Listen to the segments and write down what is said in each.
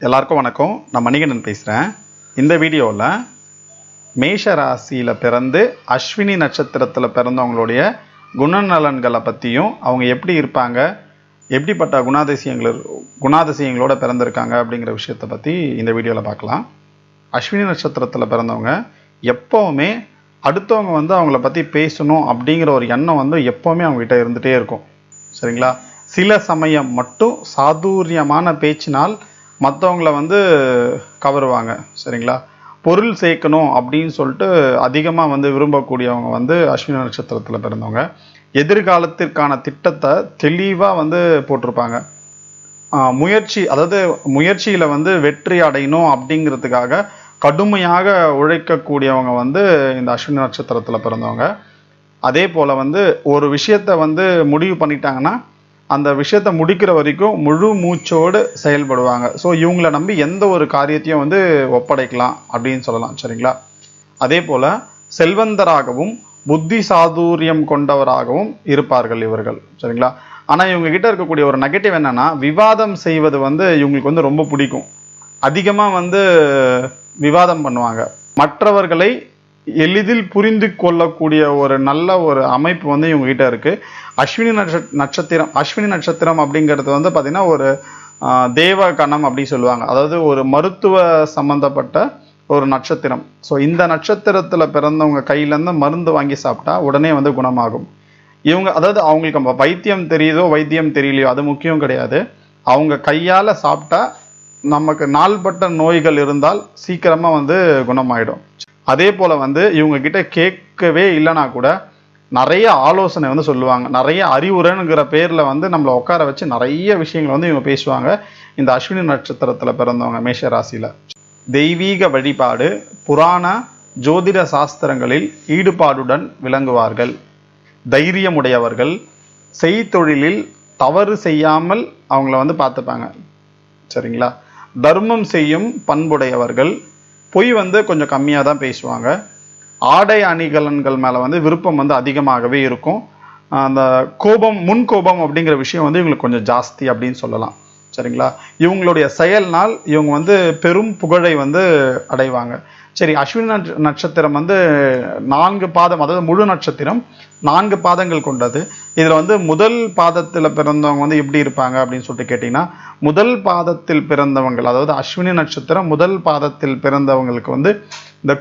எல்லாருக்கும் வணக்கம். நான் மணிகண்டன் பேசுகிறேன். இந்த வீடியோவில் மேஷ ராசியில் பிறந்து அஸ்வினி நட்சத்திரத்தில் பிறந்தவங்களுடைய குணநலன்களை பற்றியும் அவங்க எப்படி இருப்பாங்க, எப்படிப்பட்ட குணாதிசயங்களோட பிறந்திருக்காங்க அப்படிங்கிற விஷயத்தை பற்றி இந்த வீடியோவில் பார்க்கலாம். அஸ்வினி நட்சத்திரத்தில் பிறந்தவங்க எப்போவுமே அடுத்தவங்க அவங்கள பற்றி பேசணும் அப்படிங்கிற ஒரு எண்ணம் எப்போவுமே அவங்ககிட்ட இருந்துகிட்டே இருக்கும். சரிங்களா? சில சமயம் மட்டும் சாதுரியமான பேச்சினால் மற்றவங்கள கவருவாங்க. சரிங்களா? பொருள் சேர்க்கணும் அப்படின்னு சொல்லிட்டு அதிகமாக விரும்பக்கூடியவங்க அஸ்வினி நட்சத்திரத்தில் பிறந்தவங்க. எதிர்காலத்திற்கான திட்டத்தை தெளிவாக போட்டிருப்பாங்க. முயற்சியில் வெற்றி அடையணும் அப்படிங்கிறதுக்காக கடுமையாக உழைக்கக்கூடியவங்க இந்த அஸ்வினி நட்சத்திரத்தில் பிறந்தவங்க. அதே போல் ஒரு விஷயத்தை முடிவு பண்ணிட்டாங்கன்னா அந்த விஷயத்தை முடிக்கிற வரைக்கும் முழு மூச்சோடு செயல்படுவாங்க. ஸோ இவங்களை நம்பி எந்த ஒரு காரியத்தையும் ஒப்படைக்கலாம் அப்படின்னு சொல்லலாம். சரிங்களா? அதே போல் செல்வந்தராகவும் புத்தி சாதுரியம் கொண்டவராகவும் இருப்பார்கள் இவர்கள். சரிங்களா? ஆனால் இவங்க கிட்ட இருக்கக்கூடிய ஒரு நெகட்டிவ் என்னன்னா, விவாதம் செய்வது இவங்களுக்கு ரொம்ப பிடிக்கும். அதிகமாக விவாதம் பண்ணுவாங்க. மற்றவர்களை எளிதில் புரிந்து கொள்ளக்கூடிய ஒரு நல்ல ஒரு அமைப்பு இவங்க கிட்ட இருக்கு. அஸ்வினி நட்சத்திரம் அப்படிங்கிறது பார்த்தீங்கன்னா ஒரு தேவ கணம் அப்படி சொல்லுவாங்க. அதாவது ஒரு மருத்துவ சம்பந்தப்பட்ட ஒரு நட்சத்திரம். ஸோ இந்த நட்சத்திரத்தில் பிறந்தவங்க கையிலேருந்து மருந்து வாங்கி சாப்பிட்டா உடனே குணமாகும். அதாவது அவங்களுக்கு வைத்தியம் தெரியுதோ வைத்தியம் தெரியலையோ அது முக்கியம் கிடையாது. அவங்க கையால் சாப்பிட்டா நமக்கு நாள்பட்ட நோய்கள் இருந்தால் சீக்கிரமாக குணமாயிடும். அதே போல் இவங்க கிட்ட கேட்கவே இல்லைனா கூட நிறைய ஆலோசனை சொல்லுவாங்க. நிறைய அறிவுரைங்கிற பேரில் நம்மளை உட்கார வச்சு நிறைய விஷயங்கள் இவங்க பேசுவாங்க. இந்த அஸ்வினி நட்சத்திரத்தில் பிறந்தவங்க மேஷ ராசியில் தெய்வீக வழிபாடு, புராண ஜோதிட சாஸ்திரங்களில் ஈடுபாடுடன் விளங்குவார்கள். தைரியமுடையவர்கள், செய்தொழிலில் தவறு செய்யாமல் அவங்கள பார்த்துப்பாங்க. சரிங்களா? தர்மம் செய்யும் பண்புடையவர்கள், பொய் கொஞ்சம் கம்மியாக தான் பேசுவாங்க. ஆடை அணிகலன்கள் மேலே விருப்பம் அதிகமாகவே இருக்கும். அந்த முன்கோபம் அப்படிங்கிற விஷயம் இவங்களுக்கு கொஞ்சம் ஜாஸ்தி அப்படின்னு சொல்லலாம். சரிங்களா? இவங்களுடைய செயல்னால் இவங்க பெரும் புகழை அடைவாங்க. சரி, அஸ்வினி நட்சத்திரம் 4 பாதம், அதாவது முழு நட்சத்திரம் 4 பாதங்கள் கொண்டது. இதில் முதல் பாதத்தில் பிறந்தவங்க எப்படி இருப்பாங்க அப்படின்னு சொல்லிட்டு கேட்டிங்கன்னா, முதல் பாதத்தில் பிறந்தவங்கள், அதாவது அஸ்வினி நட்சத்திரம் முதல் பாதத்தில் பிறந்தவங்களுக்கு இந்த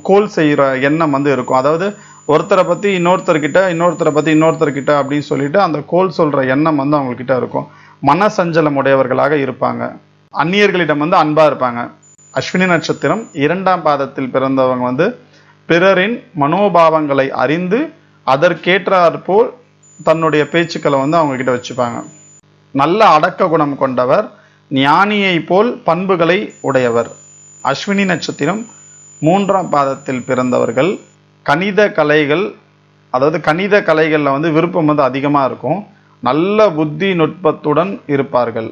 கோல் செய்கிற எண்ணம் இருக்கும். அதாவது ஒருத்தரை பற்றி இன்னொருத்தர்கிட்ட அப்படின்னு சொல்லிட்டு அந்த கோல் சொல்கிற எண்ணம் அவங்கக்கிட்ட இருக்கும். மனசஞ்சலம் உடையவர்களாக இருப்பாங்க. அந்நியர்களிடம் அன்பாக இருப்பாங்க. அஸ்வினி நட்சத்திரம் 2ஆம் பாதத்தில் பிறந்தவங்க பிறரின் மனோபாவங்களை அறிந்து அதற்கேற்றாற்போல் தன்னுடைய பேச்சுக்களை அவங்க கிட்ட வச்சுப்பாங்க. நல்ல அடக்க குணம் கொண்டவர், ஞானியை போல் பண்புகளை உடையவர். அஸ்வினி நட்சத்திரம் 3ஆம் பாதத்தில் பிறந்தவர்கள் கணித கலைகளில் விருப்பம் அதிகமாக இருக்கும். நல்ல புத்தி நுட்பத்துடன் இருப்பார்கள்.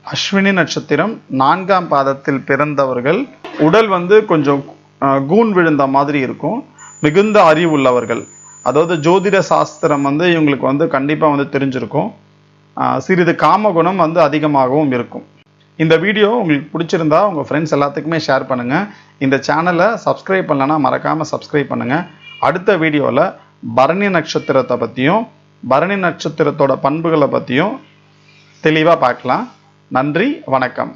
அஸ்வினி நட்சத்திரம் 4ஆம் பாதத்தில் பிறந்தவர்கள் உடல் கொஞ்சம் கூன் விழுந்த மாதிரி இருக்கும். மிகுந்த அறிவுள்ளவர்கள். அதாவது ஜோதிட சாஸ்திரம் இவங்களுக்கு கண்டிப்பாக தெரிஞ்சிருக்கும். சிறிது காமகுணம் அதிகமாகவும் இருக்கும். இந்த வீடியோ உங்களுக்கு பிடிச்சிருந்தா உங்கள் ஃப்ரெண்ட்ஸ் எல்லாத்துக்குமே ஷேர் பண்ணுங்கள். இந்த சேனலை சப்ஸ்கிரைப் பண்ணலன்னா மறக்காமல் சப்ஸ்கிரைப் பண்ணுங்கள். அடுத்த வீடியோவில் பரணி நட்சத்திரத்தை பற்றியும் பரணி நட்சத்திரத்தோட பண்புகளை பற்றியும் தெளிவாக பார்க்கலாம். நன்றி, வணக்கம்.